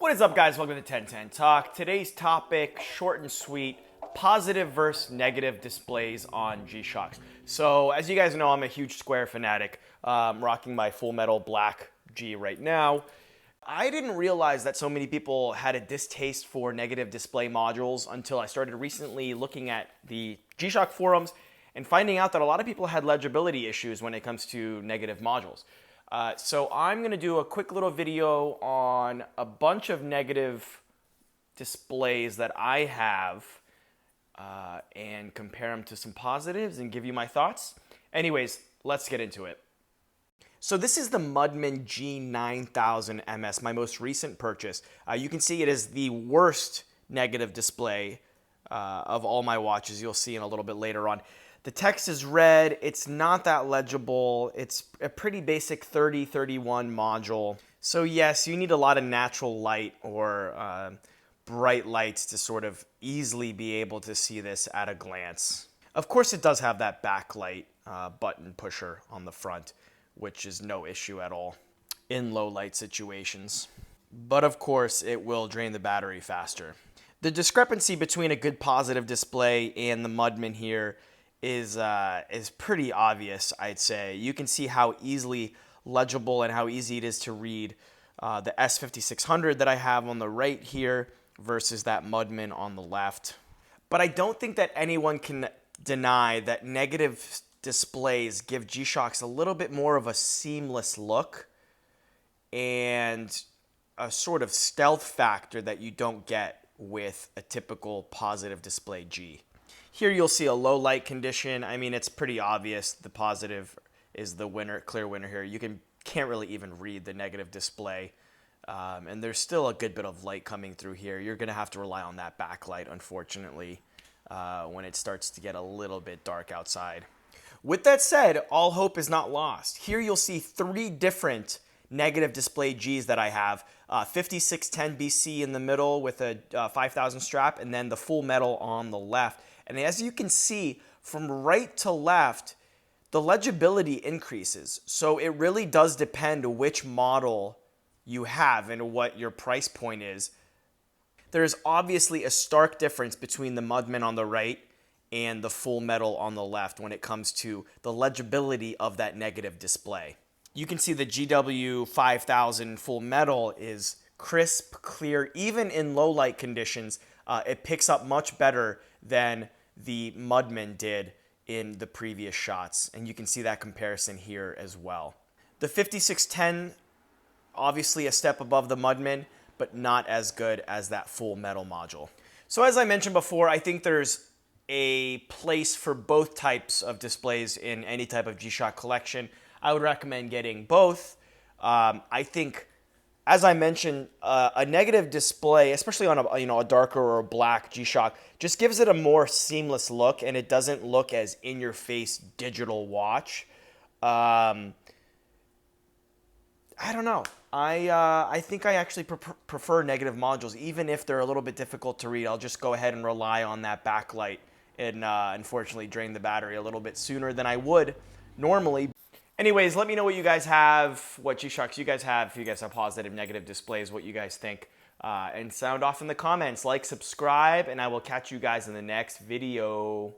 What is up, guys? Welcome to 1010 Talk. Today's topic, short and sweet, positive versus negative displays on G-Shocks. So as you guys know, I'm a huge square fanatic, rocking my full metal black G right now. I didn't realize that so many people had a distaste for negative display modules until I started recently looking at the G-Shock forums and finding out that a lot of people had legibility issues when it comes to negative modules. So I'm going to do a quick little video on a bunch of negative displays that I have and compare them to some positives and give you my thoughts. Anyways, let's get into it. So this is the Mudman G9000 MS, my most recent purchase. You can see it is the worst negative display of all my watches. You'll see in a little bit later on. The text is red, it's not that legible, it's a pretty basic 3031 module. So yes, you need a lot of natural light or bright lights to sort of easily be able to see this at a glance. Of course it does have that backlight button pusher on the front, which is no issue at all in low light situations. But of course it will drain the battery faster. The discrepancy between a good positive display and the Mudman here is pretty obvious, I'd say. You can see how easily legible and how easy it is to read the S5600 that I have on the right here versus that Mudman on the left. But I don't think that anyone can deny that negative displays give G-Shocks a little bit more of a seamless look and a sort of stealth factor that you don't get with a typical positive display G. Here you'll see a low light condition. I mean, it's pretty obvious the positive is the winner, clear winner here. You can't really even read the negative display. And there's still a good bit of light coming through here. You're going to have to rely on that backlight, unfortunately, when it starts to get a little bit dark outside. With that said, all hope is not lost. Here you'll see three different negative display Gs that I have. 5610 BC in the middle with a 5000 strap, and then the full metal on the left. And as you can see, from right to left, the legibility increases. So it really does depend which model you have and what your price point is. There's obviously a stark difference between the Mudman on the right and the full metal on the left when it comes to the legibility of that negative display. You can see the G9000 full metal is crisp, clear, even in low light conditions. It picks up much better than the Mudman did in the previous shots, and you can see that comparison here as well. The 5610, obviously a step above the Mudman, but not as good as that full metal module. So as I mentioned before, I think there's a place for both types of displays in any type of G-Shock collection. I would recommend getting both. I think, as I mentioned, a negative display, especially on a darker or a black G-Shock, just gives it a more seamless look, and it doesn't look as in-your-face digital watch. I don't know. I think I actually prefer negative modules, even if they're a little bit difficult to read. I'll just go ahead and rely on that backlight and unfortunately drain the battery a little bit sooner than I would normally. Anyways, let me know what you guys have, what G-Shocks you guys have, if you guys have positive, negative displays, what you guys think. And sound off in the comments. Like, subscribe, and I will catch you guys in the next video.